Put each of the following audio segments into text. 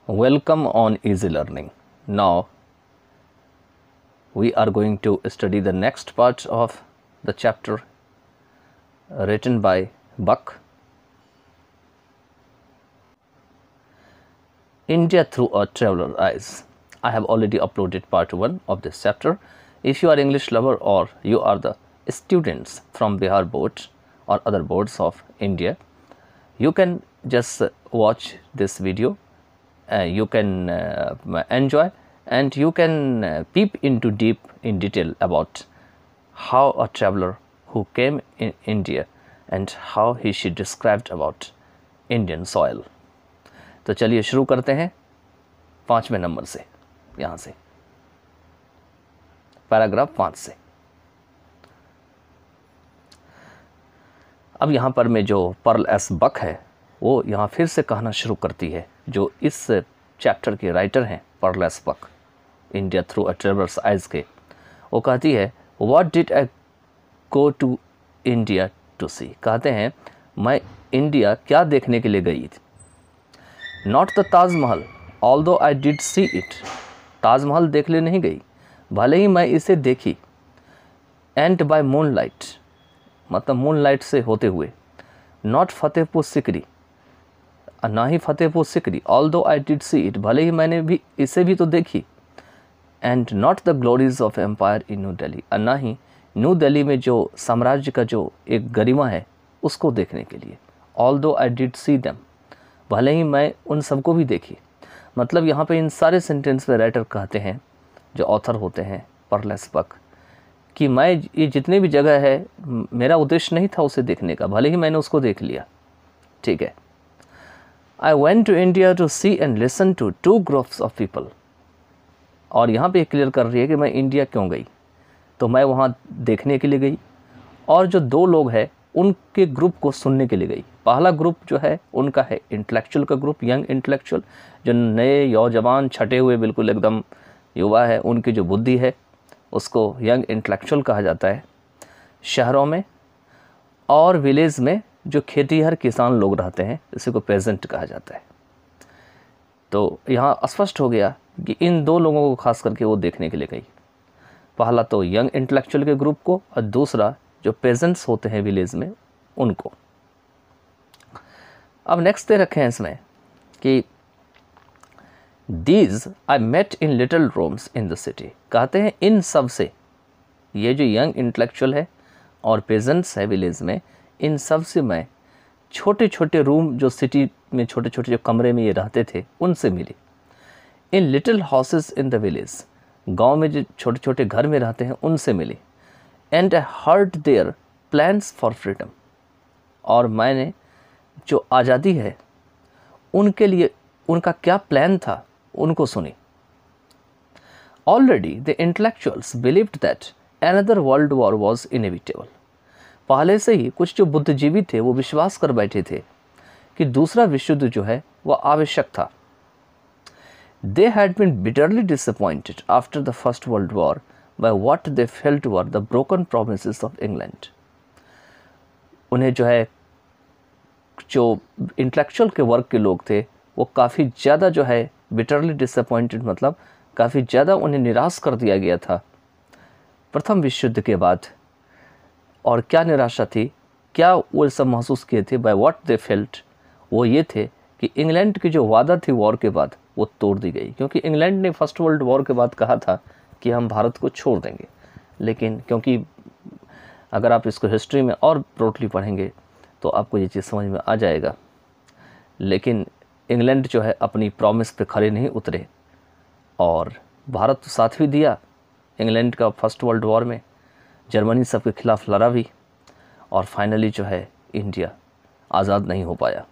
Welcome on Easy Learning. Now we are going to study the next part of the chapter written by Buck. India through a traveler's eyes. I have already uploaded part 1 of this chapter. If you are English lover or you are the students from Bihar board or other boards of India, you can just watch this video. You can enjoy and you can peep into deep in detail about how a traveler who came in India and how he she described about Indian soil. तो चलिए शुरू करते हैं 5वें number से, यहाँ से paragraph 5 से। अब यहाँ पर में जो पर्ल एस बक है वो यहाँ फिर से कहना शुरू करती है, जो इस चैप्टर के राइटर हैं Pearl S Buck, India through a traveller's eyes के। वो कहती है what did I go to India to see. कहते हैं मैं इंडिया क्या देखने के लिए गई थी। Not the Taj Mahal although I did see it. Taj Mahal देखने नहीं गई, भले ही मैं इसे देखी। एंड बाय मूनलाइट, मतलब मूनलाइट से होते हुए। नॉट फतेहपुर सिकरी, ना ही Fatehpur Sikri. Although I did see it, भले ही मैंने भी इसे भी तो देखी। And not the glories of empire in New Delhi, और ना ही न्यू दिल्ली में जो साम्राज्य का जो एक गरिमा है उसको देखने के लिए। Although I did see them, भले ही मैं उन सबको भी देखी। मतलब यहाँ पे इन सारे सेंटेंस में राइटर कहते हैं, जो ऑथर होते हैं पर्ल एस बक, कि मैं ये जितने भी जगह है मेरा उद्देश्य नहीं था उसे देखने का, भले ही मैंने उसको देख लिया। ठीक है। I went to India to see and listen to 2 groups of people. और यहाँ पे क्लियर कर रही है कि मैं इंडिया क्यों गई। तो मैं वहाँ देखने के लिए गई और जो 2 लोग हैं उनके ग्रुप को सुनने के लिए गई। पहला ग्रुप जो है उनका है इंटेलेक्चुअल का ग्रुप, यंग इंटेलेक्चुअल, जो नए नौजवान छटे हुए बिल्कुल एकदम युवा है, उनकी जो बुद्धि है उसको यंग इंटेलेक्चुअल कहा जाता है शहरों में। और विलेज में जो खेतीहर किसान लोग रहते हैं इसी को पेजेंट कहा जाता है। तो यहाँ स्पष्ट हो गया कि इन 2 लोगों को खास करके वो देखने के लिए गई। पहला तो यंग इंटेलेक्चुअल के ग्रुप को और दूसरा जो पेजेंट्स होते हैं विलेज में उनको। अब नेक्स्ट दे रखे हैं इसमें कि these I met in little rooms in the city. कहते हैं इन सब से, ये जो यंग इंटेलेक्चुअल है और पेजेंट्स है विलेज में, इन सब से मैं छोटे छोटे रूम जो सिटी में छोटे छोटे जो कमरे में ये रहते थे उनसे मिली। In little houses in the village, गांव में जो छोटे छोटे घर में रहते हैं उनसे मिली। And I heard their plans for freedom, और मैंने जो आज़ादी है उनके लिए उनका क्या प्लान था उनको सुनी। Already the intellectuals believed that another world war was inevitable. पहले से ही कुछ जो बुद्धिजीवी थे वो विश्वास कर बैठे थे कि दूसरा विश्व युद्ध जो है वह आवश्यक था। They had been bitterly disappointed after the First World War by what they felt were the broken promises of England. उन्हें जो है जो इंटेलेक्चुअल के वर्ग के लोग थे वो काफ़ी ज़्यादा जो है बिटरली डिसअपॉइंटेड, मतलब काफ़ी ज़्यादा उन्हें निराश कर दिया गया था प्रथम विश्व युद्ध के बाद। और क्या निराशा थी, क्या वो सब महसूस किए थे, बाय व्हाट दे फेल्ट, वो ये थे कि इंग्लैंड की जो वादा थी वॉर के बाद वो तोड़ दी गई। क्योंकि इंग्लैंड ने फर्स्ट वर्ल्ड वॉर के बाद कहा था कि हम भारत को छोड़ देंगे, लेकिन क्योंकि अगर आप इसको हिस्ट्री में और ब्रॉडली पढ़ेंगे तो आपको ये चीज़ समझ में आ जाएगा। लेकिन इंग्लैंड जो है अपनी प्रॉमिस पे खड़े नहीं उतरे और भारत तो साथ भी दिया इंग्लैंड का फर्स्ट वर्ल्ड वॉर में, जर्मनी सबके खिलाफ लड़ा भी, और फाइनली जो है इंडिया आज़ाद नहीं हो पाया।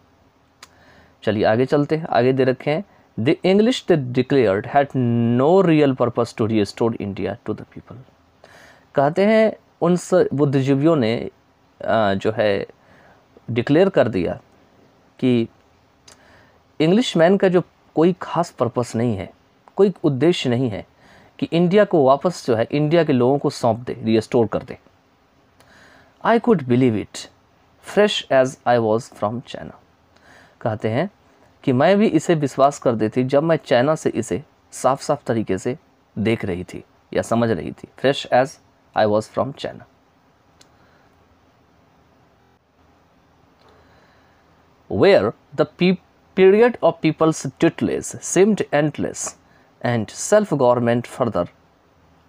चलिए आगे चलते हैं। आगे दे रखे हैं the English that declared had no real purpose to restore India to the people. कहते हैं उन बुद्धिजीवियों ने जो है डिक्लेयर कर दिया कि इंग्लिश मैन का जो कोई खास पर्पस नहीं है, कोई उद्देश्य नहीं है कि इंडिया को वापस जो है इंडिया के लोगों को सौंप दे, रिस्टोर कर दे। I could believe it fresh as I was from China. कहते हैं कि मैं भी इसे विश्वास कर देती जब मैं चाइना से इसे साफ साफ तरीके से देख रही थी या समझ रही थी, fresh as I was from China. Where the period of people's tutelage seemed endless and self-government further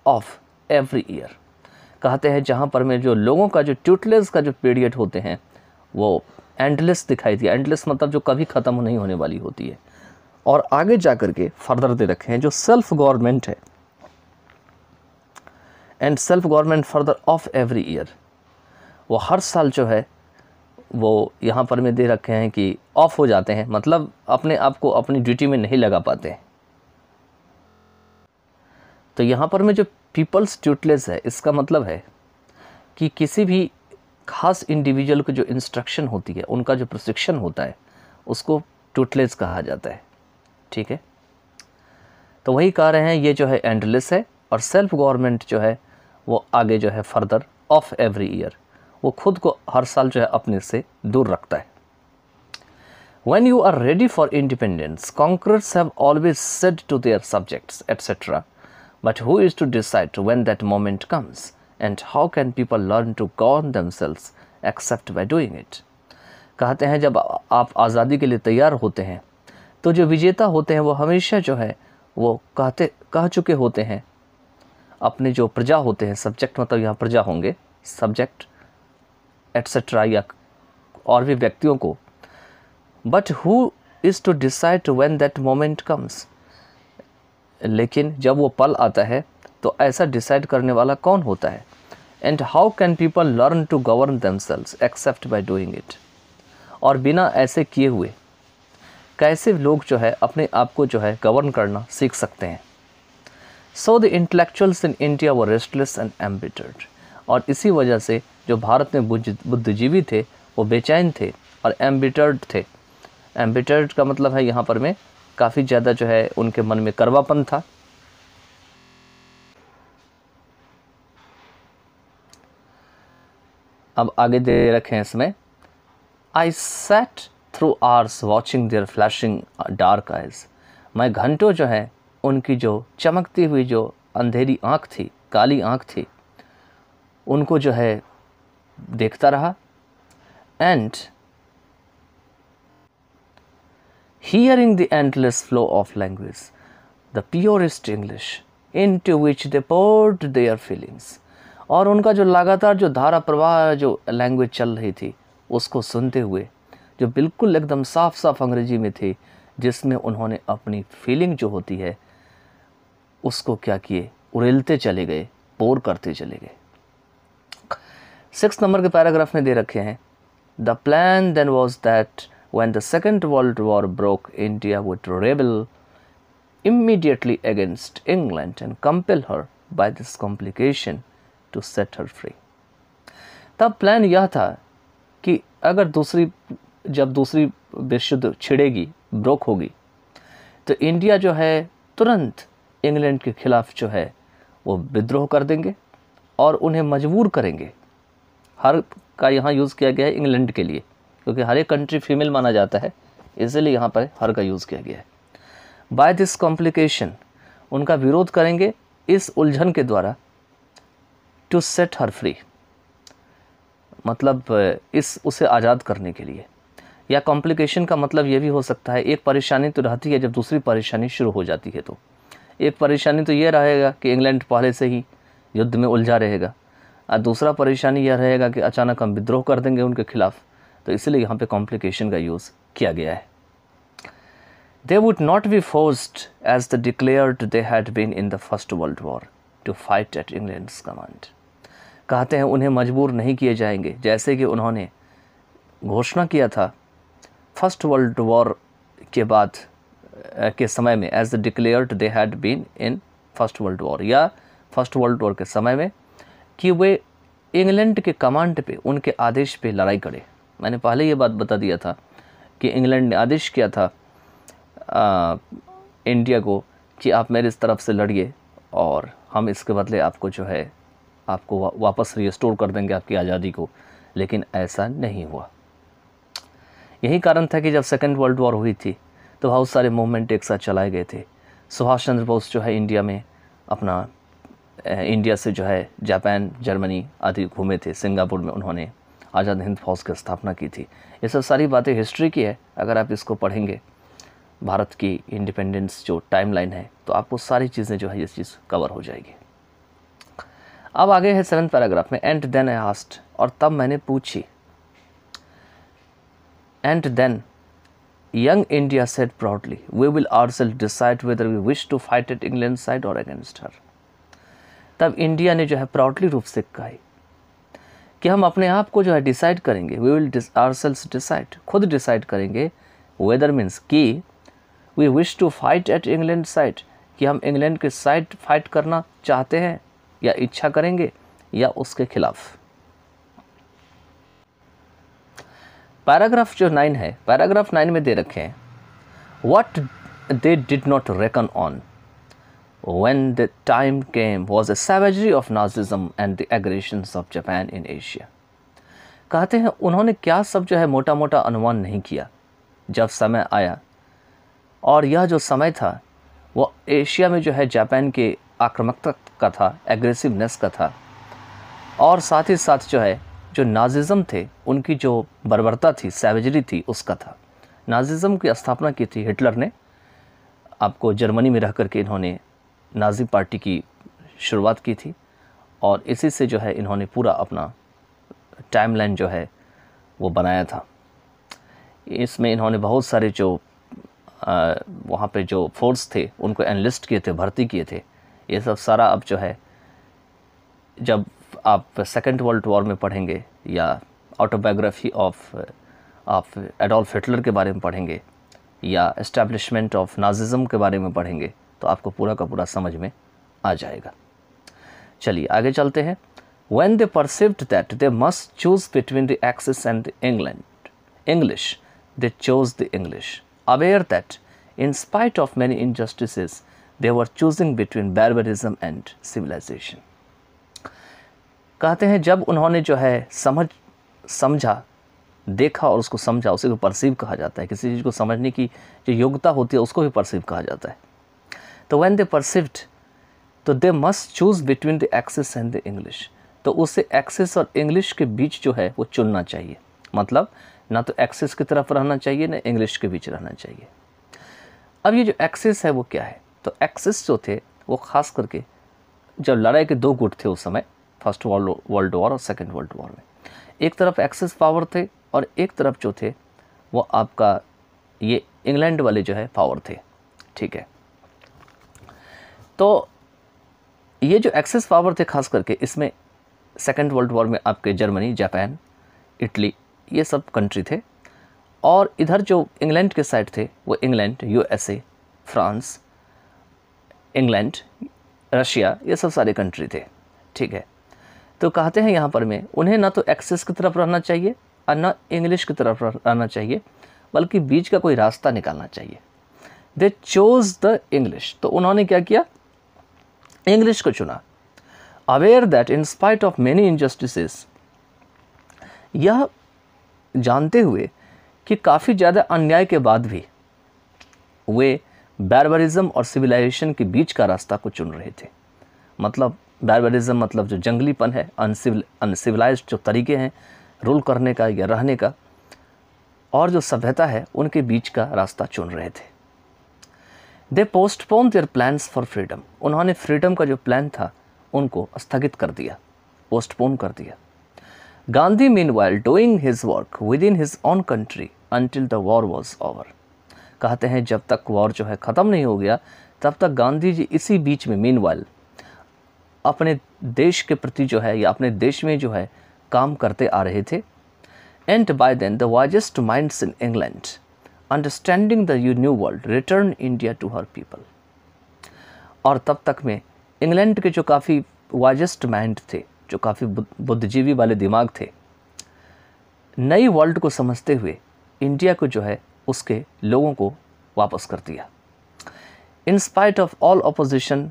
of every year। कहते हैं जहाँ पर में जो लोगों का जो ट्यूटलेज का जो पीरियड होते हैं वो एंडलेस दिखाई दिया। एंडलेस मतलब जो कभी ख़त्म नहीं होने वाली होती है। और आगे जा कर के फर्दर दे रखे हैं जो सेल्फ गवर्नमेंट है, and self government further of every year, वो हर साल जो है वो यहाँ पर में दे रखे हैं कि ऑफ हो जाते हैं, मतलब अपने आप को अपनी ड्यूटी में नहीं लगा पाते हैं। तो यहाँ पर में जो पीपल्स ट्यूटलेज है, इसका मतलब है कि किसी भी खास इंडिविजुअल को जो इंस्ट्रक्शन होती है, उनका जो प्रशिक्षण होता है, उसको ट्यूटलेज कहा जाता है। ठीक है, तो वही कह रहे हैं, ये जो है एंडलेस है और सेल्फ गवर्नमेंट जो है वो आगे जो है फर्दर ऑफ एवरी ईयर, वो खुद को हर साल जो है अपने से दूर रखता है। When you are ready for independence, conquerors have always said to their subjects, etc. But who is to decide when that moment comes? And how can people learn to govern themselves except by doing it? कहते हैं जब आप आज़ादी के लिए तैयार होते हैं तो जो विजेता होते हैं वो हमेशा जो है वो कह चुके होते हैं अपने जो प्रजा होते हैं, सब्जेक्ट मतलब यहाँ प्रजा होंगे, सब्जेक्ट एट्सेट्रा या और भी व्यक्तियों को, but who is to decide when that moment comes, लेकिन जब वो पल आता है तो ऐसा डिसाइड करने वाला कौन होता है। And how can people learn to govern themselves except by doing it, और बिना ऐसे किए हुए कैसे लोग जो है अपने आप को जो है गवर्न करना सीख सकते हैं। So the intellectuals in India were restless and embittered, और इसी वजह से जो भारत में बुद्धिजीवी थे वो बेचैन थे और एम्बिटर्ड थे। एम्बिटर्ड का मतलब है यहाँ पर में काफ़ी ज़्यादा जो है उनके मन में कड़वापन था। अब आगे दे रखे हैं इसमें, I sat through hours watching their flashing dark eyes, मैं घंटों जो है उनकी जो चमकती हुई जो अंधेरी आँख थी, काली आँख थी, उनको जो है देखता रहा। And hearing the endless flow of language, the purest English into which they poured their feelings, और उनका जो लगातार जो धारा प्रवाह जो लैंग्वेज चल रही थी उसको सुनते हुए, जो बिल्कुल एकदम साफ साफ अंग्रेजी में थी, जिसमें उन्होंने अपनी फीलिंग जो होती है उसको क्या किए, उड़ेलते चले गए, पोर करते चले गए। 6 नंबर के पैराग्राफ में दे रखे हैं, the plan then was that when the Second World War broke, India would rebel immediately against England and compel her by this complication to set her free। तब प्लान यह था कि अगर जब दूसरी विश्व युद्ध छिड़ेगी, ब्रोक होगी, तो इंडिया जो है तुरंत इंग्लैंड के खिलाफ जो है वो विद्रोह कर देंगे और उन्हें मजबूर करेंगे। हर का यहाँ यूज़ किया गया है इंग्लैंड के लिए, क्योंकि हर एक कंट्री फीमेल माना जाता है, इसलिए यहाँ पर हर का यूज़ किया गया है। बाय दिस कॉम्प्लिकेशन, उनका विरोध करेंगे इस उलझन के द्वारा, टू सेट हर फ्री, मतलब उसे आज़ाद करने के लिए। या कॉम्प्लिकेशन का मतलब ये भी हो सकता है, एक परेशानी तो रहती है जब दूसरी परेशानी शुरू हो जाती है, तो एक परेशानी तो ये रहेगा कि इंग्लैंड पहले से ही युद्ध में उलझा रहेगा, और दूसरा परेशानी यह रहेगा कि अचानक हम विद्रोह कर देंगे उनके खिलाफ, तो इसलिए यहाँ पे कॉम्प्लिकेशन का यूज़ किया गया है। They would not be forced, as they declared they had been in the First World War, to fight at England's command। कहते हैं उन्हें मजबूर नहीं किए जाएंगे, जैसे कि उन्होंने घोषणा किया था फर्स्ट वर्ल्ड वॉर के बाद के समय में, as they declared they had been in First World War, या फर्स्ट वर्ल्ड वॉर के समय में, कि वे इंग्लैंड के कमांड पे, उनके आदेश पे लड़ाई करे। मैंने पहले ये बात बता दिया था कि इंग्लैंड ने आदेश किया था इंडिया को कि आप मेरे इस तरफ से लड़िए और हम इसके बदले आपको जो है आपको वापस रिस्टोर कर देंगे आपकी आज़ादी को, लेकिन ऐसा नहीं हुआ। यही कारण था कि जब सेकेंड वर्ल्ड वॉर हुई थी तो बहुत सारे मूवमेंट एक साथ चलाए गए थे। सुभाष चंद्र बोस जो है इंडिया में अपना इंडिया से जो है जापान, जर्मनी आदि घूमे थे। सिंगापुर में उन्होंने आज़ाद हिंद फौज की स्थापना की थी। ये सब सारी बातें हिस्ट्री की है। अगर आप इसको पढ़ेंगे, भारत की इंडिपेंडेंस जो टाइमलाइन है, तो आपको सारी चीज़ें जो है ये चीज़ कवर हो जाएगी। अब आगे है 7th पैराग्राफ में, एंड देन आई आस्क्ड, और तब मैंने पूछी। And then young India said proudly, we will ourselves decide whether we wish to fight at England side और अगेंस्ट हर। तब इंडिया ने जो है प्राउडली रूप से कहा कि हम अपने आप को जो है डिसाइड करेंगे, वी विल आवरसेल्व्स डिसाइड, खुद डिसाइड करेंगे। वेदर मीन्स कि we wish to fight at England side, कि हम इंग्लैंड के साइड फाइट करना चाहते हैं या इच्छा करेंगे या उसके खिलाफ। पैराग्राफ जो 9 है, पैराग्राफ 9 में दे रखे हैं, what they did not reckon on when the time came was a savagery of Nazism and the aggressions of Japan in Asia। कहते हैं उन्होंने क्या सब जो है मोटा मोटा अनुमान नहीं किया जब समय आया, और यह जो समय था वो एशिया में जो है जापान के आक्रामकता का था, एग्रेसिवनेस का था, और साथ ही साथ जो है जो नाजिज़म थे उनकी जो बर्बरता थी, सैवेजरी थी, उसका था। नाजिज़म की स्थापना की थी हिटलर ने। आपको जर्मनी में रह करके इन्होंने नाज़ी पार्टी की शुरुआत की थी, और इसी से जो है इन्होंने पूरा अपना टाइमलाइन जो है वो बनाया था। इसमें इन्होंने बहुत सारे जो वहाँ पे जो फोर्स थे उनको एनलिस्ट किए थे, भर्ती किए थे। ये सब सारा अब जो है जब आप सेकेंड वर्ल्ड वॉर में पढ़ेंगे या ऑटोबायोग्राफी ऑफ एडोल्फ हिटलर के बारे में पढ़ेंगे या एस्टैब्लिशमेंट ऑफ नाजिज़म के बारे में पढ़ेंगे, तो आपको पूरा का पूरा समझ में आ जाएगा। चलिए आगे चलते हैं। When they perceived that they must choose between the Axis and the English, they chose the English, aware that in spite of many injustices, they were choosing between barbarism and civilization। कहते हैं जब उन्होंने जो है समझा, देखा और उसको समझा, उसी को परसीव कहा जाता है। किसी चीज़ को समझने की जो योग्यता होती है उसको भी परसीव कहा जाता है। तो when they perceived, तो they must choose between the Axis and the English, तो उससे एक्सिस और इंग्लिश के बीच जो है वो चुनना चाहिए। मतलब ना तो एक्सिस की तरफ रहना चाहिए ना इंग्लिश के बीच रहना चाहिए। अब ये जो एक्सिस है वो क्या है? तो एक्सिस जो थे वो ख़ास करके जब लड़ाई के दो गुट थे उस समय, फर्स्ट वर्ल्ड वॉर और सेकेंड वर्ल्ड वॉर में, एक तरफ एक्सिस पावर थे और एक तरफ जो थे वो आपका ये इंग्लैंड वाले जो है पावर थे। ठीक है, तो ये जो एक्सिस पावर थे खास करके इसमें सेकेंड वर्ल्ड वॉर में आपके जर्मनी, जापान, इटली, ये सब कंट्री थे, और इधर जो इंग्लैंड के साइड थे वो England, USA, France, England, Russia, ये सब सारे कंट्री थे। ठीक है, तो कहते हैं यहाँ पर में उन्हें ना तो एक्सिस की तरफ रहना चाहिए और ना इंग्लिश की तरफ रहना चाहिए, बल्कि बीच का कोई रास्ता निकालना चाहिए। दे चोज द इंग्लिश, तो उन्होंने क्या किया? इंग्लिश को चुना। Aware that in spite of many injustices, यह जानते हुए कि काफ़ी ज़्यादा अन्याय के बाद भी वे बार्बरिज्म और सिविलाइजेशन के बीच का रास्ता को चुन रहे थे। मतलब बार्बरिज्म मतलब जो जंगलीपन है, अनसिविलाइज्ड जो तरीके हैं रूल करने का या रहने का, और जो सभ्यता है उनके बीच का रास्ता चुन रहे थे। They postpone their plans for freedom, उन्होंने फ्रीडम का जो प्लान था उनको स्थगित कर दिया, पोस्टपोन कर दिया। Gandhi meanwhile doing his work with in his own country until the war was over, कहते हैं जब तक वॉर जो है ख़त्म नहीं हो गया तब तक गांधी जी इसी बीच में मीनवाइल अपने देश के प्रति जो है या अपने देश में जो है काम करते आ रहे थे। And by then the wisest minds in England understanding the new world return India to her people, और तब तक में इंग्लैंड के जो काफ़ी वाइजेस्ट माइंड थे, जो काफ़ी बुद्धिजीवी वाले दिमाग थे, नई वर्ल्ड को समझते हुए इंडिया को जो है उसके लोगों को वापस कर दिया। In spite of all opposition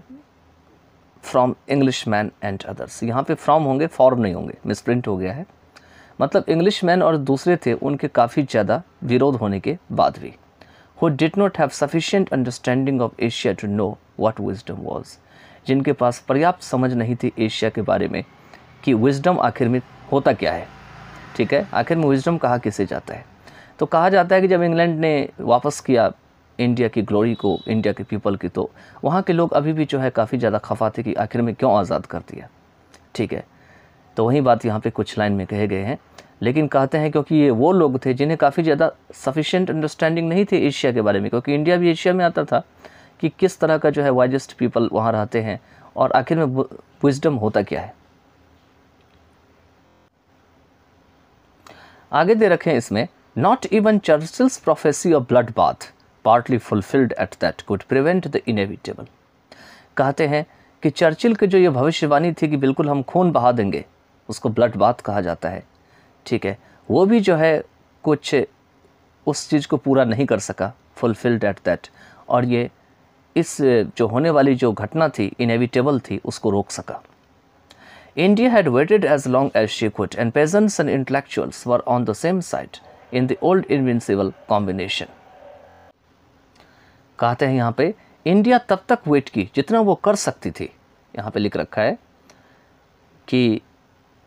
from English man and others, यहाँ पे फ्रॉम होंगे, फॉर्म नहीं होंगे, मिसप्रिंट हो गया है। मतलब इंग्लिश मैन और दूसरे थे उनके काफ़ी ज़्यादा विरोध होने के बाद भी, who did not have sufficient understanding of Asia to know what wisdom was, जिनके पास पर्याप्त समझ नहीं थी एशिया के बारे में कि विजडम आखिर में होता क्या है। ठीक है, आखिर में विजडम कहा किसे जाता है। तो कहा जाता है कि जब इंग्लैंड ने वापस किया इंडिया की ग्लोरी को, इंडिया के पीपल की, तो वहाँ के लोग अभी भी जो है काफ़ी ज़्यादा खफा थे कि आखिर में क्यों आज़ाद कर दिया। ठीक है, तो वही बात यहाँ पे कुछ लाइन में कहे गए हैं, लेकिन कहते हैं क्योंकि ये वो लोग थे जिन्हें काफ़ी ज़्यादा सफिशिएंट अंडरस्टैंडिंग नहीं थी एशिया के बारे में, क्योंकि इंडिया भी एशिया में आता था, कि किस तरह का जो है वाइजेस्ट पीपल वहाँ रहते हैं और आखिर में विजडम होता क्या है। आगे दे रखे हैं इसमें, not even Churchill's prophecy of blood bath partly fulfilled at that could prevent the inevitable. कहते हैं कि चर्चिल की जो ये भविष्यवाणी थी कि बिल्कुल हम खून बहा देंगे, उसको ब्लड बाथ कहा जाता है। ठीक है, वो भी जो है कुछ उस चीज़ को पूरा नहीं कर सका, फुलफिल्ड एट दैट, और ये इस जो होने वाली जो घटना थी इनएविटेबल थी उसको रोक सका। India had waited as long as she could, and peasants and intellectuals were on the same side in the old invincible combination. कहते हैं यहाँ पे इंडिया तब तक वेट की जितना वो कर सकती थी। यहाँ पे लिख रखा है कि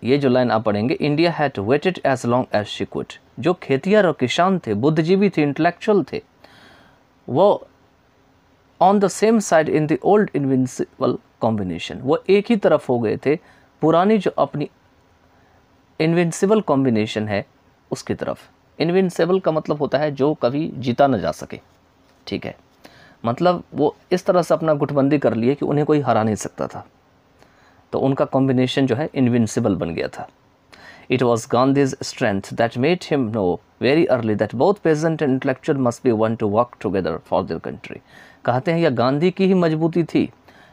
ये जो लाइन आप पढ़ेंगे, India had waited as long as she could, जो खेतिहर और किसान थे, बुद्धिजीवी थे, इंटेलेक्चुअल थे, वो on the same side in the old invincible combination, वो एक ही तरफ हो गए थे पुरानी जो अपनी इनविंसिबल कॉम्बिनेशन है उसकी तरफ। इनविंसिबल का मतलब होता है जो कभी जीता न जा सके। ठीक है, मतलब वो इस तरह से अपना गुटबंदी कर लिए कि उन्हें कोई हरा नहीं सकता था, तो उनका कॉम्बिनेशन जो है इनविंसिबल बन गया था। It was Gandhi's strength that made him know very early that both peasant and intellectual must be one to work together for their country. कहते हैं यह गांधी की ही मजबूती थी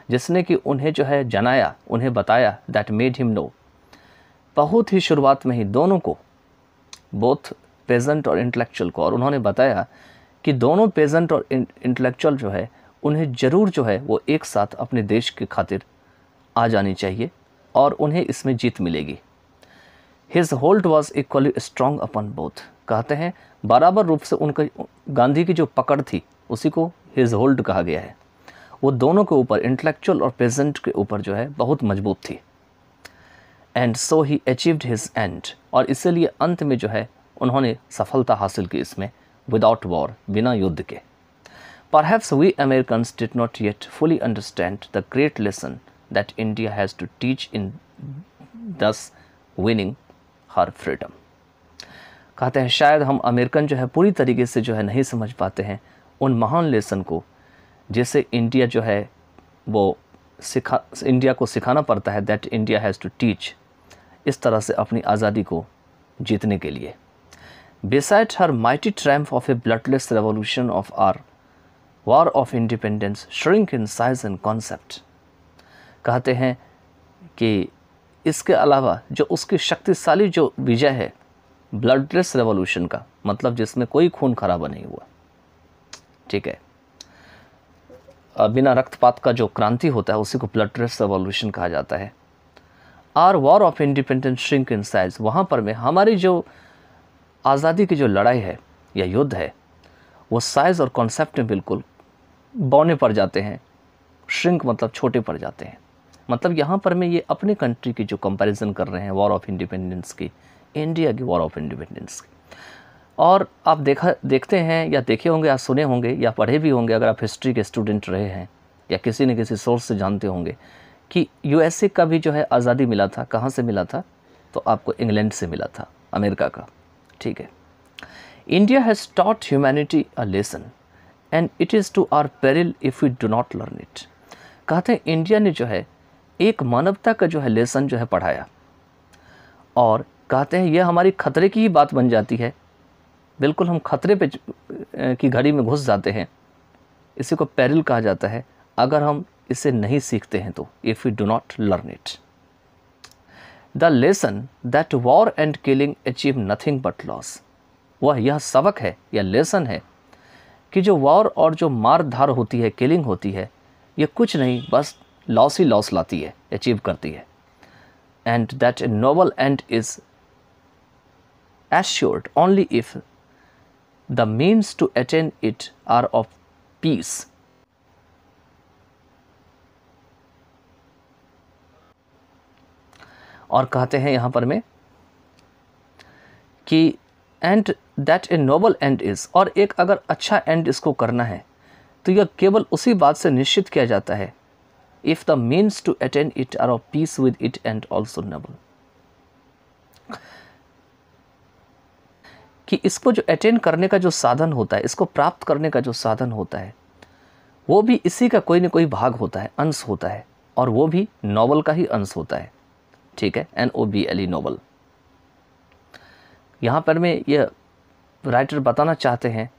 जिसने कि उन्हें जो है जनाया, उन्हें बताया, दैट मेड हिम नो, बहुत ही शुरुआत में ही दोनों को, बोथ पेजेंट और इंटेलेक्चुअल को, और उन्होंने बताया कि दोनों पेजेंट और इंटेलेक्चुअल जो है उन्हें ज़रूर जो है वो एक साथ अपने देश के खातिर आ जानी चाहिए और उन्हें इसमें जीत मिलेगी। His hold was equally strong upon both. कहते हैं बराबर रूप से उनका, गांधी की जो पकड़ थी उसी को हिज होल्ड कहा गया है, वो दोनों के ऊपर, इंटेलेक्चुअल और पेजेंट के ऊपर जो है बहुत मजबूत थी। And so he achieved his and, और इसीलिए अंत में जो है उन्होंने सफलता हासिल की इसमें, विदाउट वॉर, बिना युद्ध के। Perhaps we Americans did not yet fully understand the great lesson that India has to teach in thus winning her freedom. कहते हैं शायद हम अमेरिकन जो है पूरी तरीके से जो है नहीं समझ पाते हैं उन महान लेसन को जिसे इंडिया जो है वो इंडिया को सिखाना पड़ता है, that India has to teach, इस तरह से अपनी आज़ादी को जीतने के लिए। Beside her mighty triumph of a bloodless revolution of our war of independence shrink in size and concept. कहते हैं कि इसके अलावा जो उसकी शक्तिशाली जो विजय है ब्लडलेस रेवोल्यूशन का, मतलब जिसमें कोई खून खराबा नहीं हुआ, ठीक है, बिना रक्तपात का जो क्रांति होता है उसी को ब्लडलेस रेवोल्यूशन कहा जाता है। Our war of independence shrink in size, वहाँ पर में हमारी जो आज़ादी की जो लड़ाई है या युद्ध है वो साइज़ और कॉन्सेप्ट में बिल्कुल बौने पड़ जाते हैं। श्रिंक मतलब छोटे पड़ जाते हैं, मतलब यहाँ पर मैं ये अपने कंट्री की जो कंपैरिजन कर रहे हैं वॉर ऑफ इंडिपेंडेंस की, इंडिया की वॉर ऑफ इंडिपेंडेंस की। और आप देखते हैं या देखे होंगे या सुने होंगे या पढ़े भी होंगे, अगर आप हिस्ट्री के स्टूडेंट रहे हैं या किसी न किसी सोर्स से जानते होंगे कि यूएसए का भी जो है आज़ादी मिला था, कहाँ से मिला था, तो आपको इंग्लैंड से मिला था, अमेरिका का, ठीक है। India has taught humanity a lesson and it is to our peril if we do not learn it. कहते हैं इंडिया ने जो है एक मानवता का जो है लेसन जो है पढ़ाया, और कहते हैं यह हमारी खतरे की ही बात बन जाती है, बिल्कुल हम खतरे पे की घड़ी में घुस जाते हैं, इसी को पेरिल कहा जाता है अगर हम इसे नहीं सीखते हैं तो, if we do not learn it. The lesson that war and killing achieve nothing but loss, वह यह सबक है या लेसन है कि जो वॉर और जो मार धार होती है, किलिंग होती है, ये कुछ नहीं बस लॉस ही लॉस लाती है, अचीव करती है। And that a noble end is assured only if the means to attain it are of peace. और कहते हैं यहाँ पर में कि and that a noble end is, और एक अगर अच्छा एंड इसको करना है तो यह केवल उसी बात से निश्चित किया जाता है, if the means to attain it are of peace with it and also noble, कि इसको जो अटेन करने का जो साधन होता है, इसको प्राप्त करने का जो साधन होता है, वो भी इसी का कोई ना कोई भाग होता है, अंश होता है, और वो भी नोबल का ही अंश होता है। ठीक है, NOBLE, नोबल। यहाँ पर में ये राइटर बताना चाहते हैं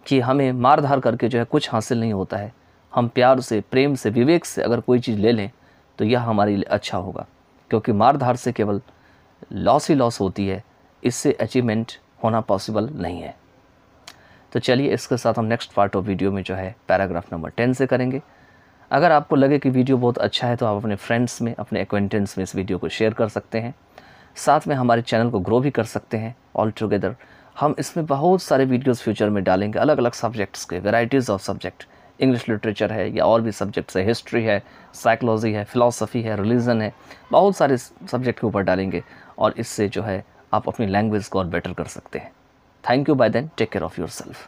कि हमें मार धार करके जो है कुछ हासिल नहीं होता है। हम प्यार से, प्रेम से, विवेक से अगर कोई चीज़ ले लें तो यह हमारे लिए अच्छा होगा, क्योंकि मार धार से केवल लॉस ही लॉस होती है, इससे अचीवमेंट होना पॉसिबल नहीं है। तो चलिए इसके साथ हम नेक्स्ट पार्ट ऑफ वीडियो में जो है पैराग्राफ नंबर 10 से करेंगे। अगर आपको लगे कि वीडियो बहुत अच्छा है तो आप अपने फ्रेंड्स में, अपने एक्वेंटेंस में इस वीडियो को शेयर कर सकते हैं। साथ में हमारे चैनल को ग्रो भी कर सकते हैं। ऑल टुगेदर हम इसमें बहुत सारे वीडियोस फ्यूचर में डालेंगे, अलग अलग सब्जेक्ट्स के, varieties of subject, English literature है या और भी सब्जेक्ट्स है, हिस्ट्री है, साइकोलॉजी है, फिलॉसफी है, रिलीजन है, बहुत सारे सब्जेक्ट के ऊपर डालेंगे, और इससे जो है आप अपनी लैंग्वेज को और बेटर कर सकते हैं। Thank you, bye then, take care of yourself.